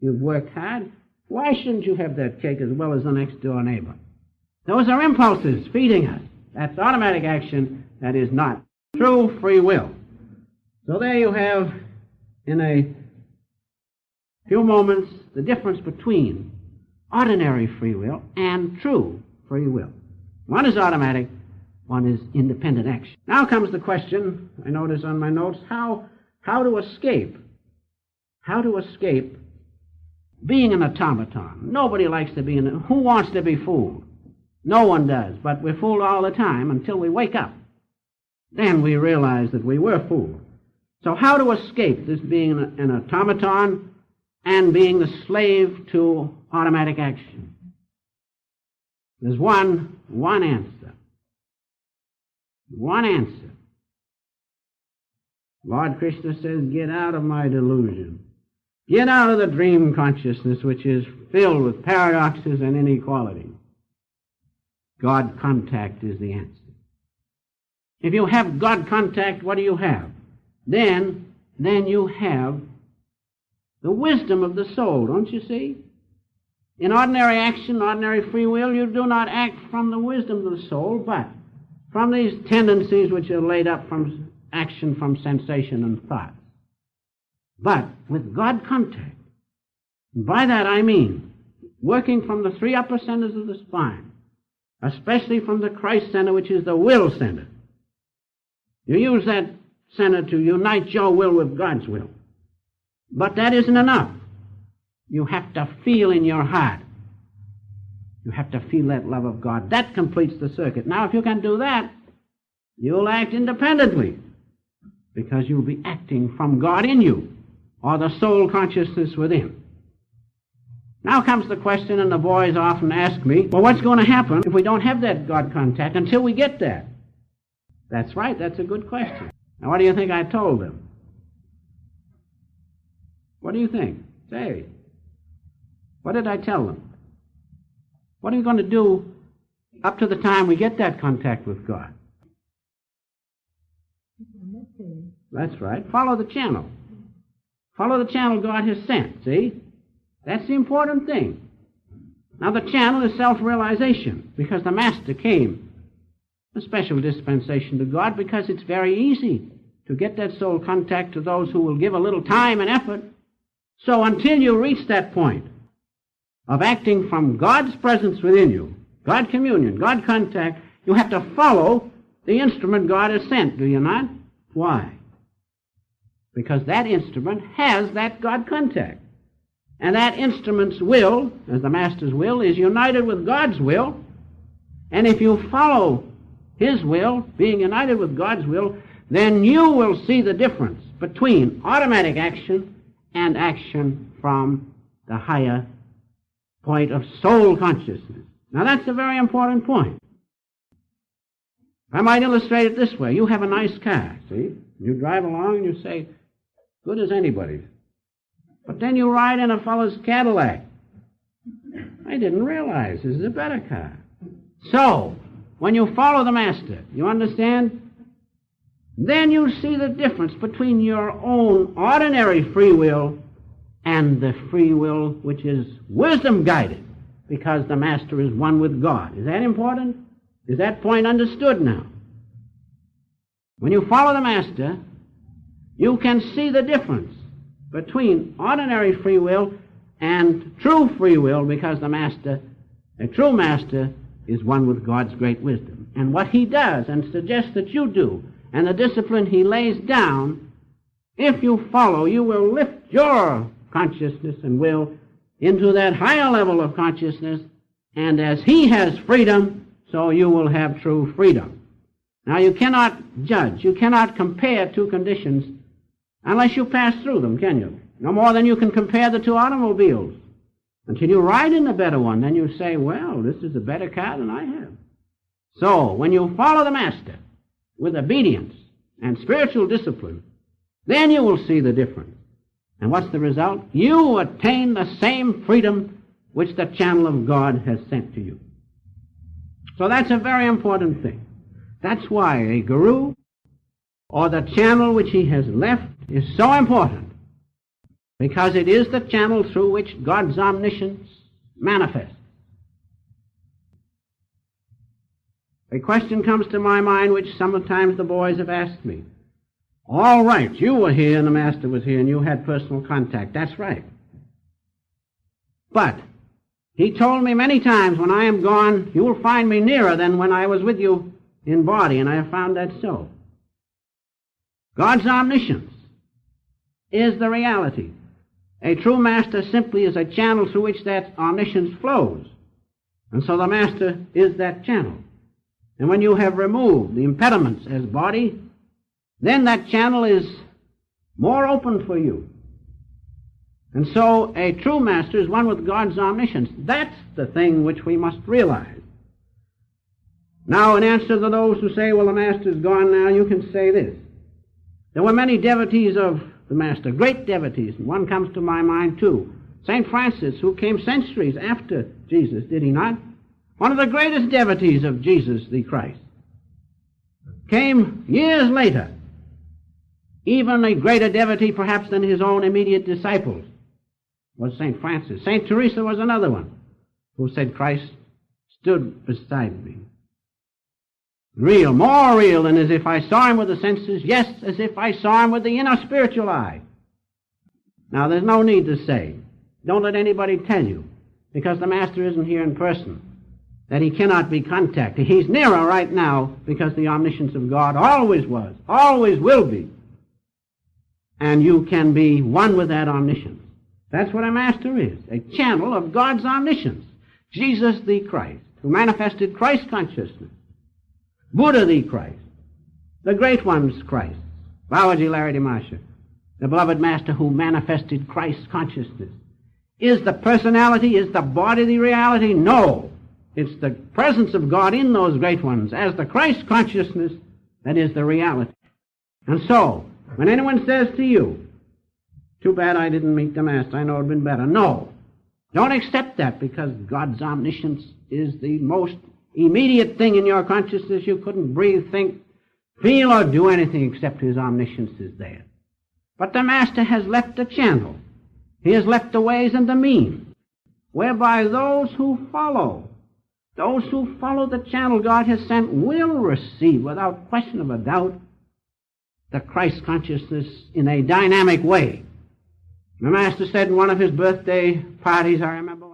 You've worked hard. Why shouldn't you have that cake as well as the next door neighbor? Those are impulses feeding us. That's automatic action. That is not true free will. So there you have, in a few moments, the difference between ordinary free will and true free will. One is automatic, one is independent action. Now comes the question, I notice on my notes, how to escape. How to escape being an automaton. Nobody likes to be who wants to be fooled? No one does, but we're fooled all the time until we wake up. Then we realize that we were fooled. So how to escape this being an automaton and being the slave to automatic action? There's one answer. One answer. Lord Krishna says, get out of my delusion. Get out of the dream consciousness which is filled with paradoxes and inequality. God contact is the answer. If you have God contact, what do you have? Then you have the wisdom of the soul, don't you see? In ordinary action, ordinary free will, you do not act from the wisdom of the soul, but from these tendencies which are laid up from action, from sensation and thought. But with God contact, and by that I mean working from the three upper centers of the spine, especially from the Christ center, which is the will center. You use that center to unite your will with God's will. But that isn't enough. You have to feel in your heart. You have to feel that love of God. That completes the circuit. Now, if you can do that, you'll act independently, because you'll be acting from God in you, or the soul consciousness within. Now comes the question, and the boys often ask me, well, what's going to happen if we don't have that God contact until we get that? That's right, that's a good question. Now, what do you think I told them? What do you think? Say, what did I tell them? What are we going to do up to the time we get that contact with God? That's right. Follow the channel. Follow the channel God has sent, see? That's the important thing. Now, the channel is self-realization, because the Master came, a special dispensation to God, because it's very easy to get that soul contact to those who will give a little time and effort. So until you reach that point of acting from God's presence within you, God communion, God contact, you have to follow the instrument God has sent, do you not? Why? Because that instrument has that God contact. And that instrument's will, as the Master's will, is united with God's will. And if you follow His will, being united with God's will, then you will see the difference between automatic action and action from the higher point of soul consciousness. Now that's a very important point. I might illustrate it this way. You have a nice car, see? You drive along and you say, good as anybody's. But then you ride in a fellow's Cadillac. I didn't realize this is a better car. So, when you follow the Master, you understand? Then you see the difference between your own ordinary free will and the free will which is wisdom-guided, because the Master is one with God. Is that important? Is that point understood now? When you follow the Master, you can see the difference between ordinary free will and true free will, because the Master, a true Master, is one with God's great wisdom. And what He does and suggests that you do, and the discipline He lays down, if you follow, you will lift your consciousness and will into that higher level of consciousness, and as He has freedom, so you will have true freedom. Now, you cannot judge, you cannot compare two conditions unless you pass through them, can you? No more than you can compare the two automobiles. Until you ride in the better one, then you say, well, this is a better car than I have. So, when you follow the Master with obedience and spiritual discipline, then you will see the difference. And what's the result? You attain the same freedom which the channel of God has sent to you. So that's a very important thing. That's why a guru, or the channel which he has left, is so important. because it is the channel through which God's omniscience manifests. A question comes to my mind which sometimes the boys have asked me. All right, you were here and the Master was here and you had personal contact. That's right. But he told me many times, when I am gone, you will find me nearer than when I was with you in body, and I have found that so. God's omniscience is the reality. A true Master simply is a channel through which that omniscience flows. And so the Master is that channel. And when you have removed the impediments as body, then that channel is more open for you. And so a true Master is one with God's omniscience. That's the thing which we must realize. Now, in answer to those who say, well, the Master's gone now, you can say this. There were many devotees of the Master, great devotees, and one comes to my mind too. St. Francis, who came centuries after Jesus, did he not? One of the greatest devotees of Jesus the Christ. Came years later, even a greater devotee perhaps than his own immediate disciples, was St. Francis. St. Teresa was another one who said, Christ stood beside me. Real, more real than as if I saw him with the senses, yes, as if I saw him with the inner spiritual eye. Now, there's no need to say, don't let anybody tell you, because the Master isn't here in person, that he cannot be contacted. He's nearer right now because the omniscience of God always was, always will be. And you can be one with that omniscience. That's what a Master is, a channel of God's omniscience. Jesus the Christ, who manifested Christ consciousness. Buddha the Christ, the great one's Christ, Babaji Larry Masha, the beloved Master who manifested Christ consciousness. Is the personality, is the body the reality? No. It's the presence of God in those great ones as the Christ consciousness that is the reality. And so, when anyone says to you, too bad I didn't meet the Master, I know it would have been better. No. Don't accept that, because God's omniscience is the most immediate thing in your consciousness. You couldn't breathe, think, feel, or do anything except his omniscience is there. But the Master has left a channel. He has left the ways and the means, whereby those who follow the channel God has sent will receive, without question of a doubt, the Christ consciousness in a dynamic way. The Master said in one of his birthday parties, I remember,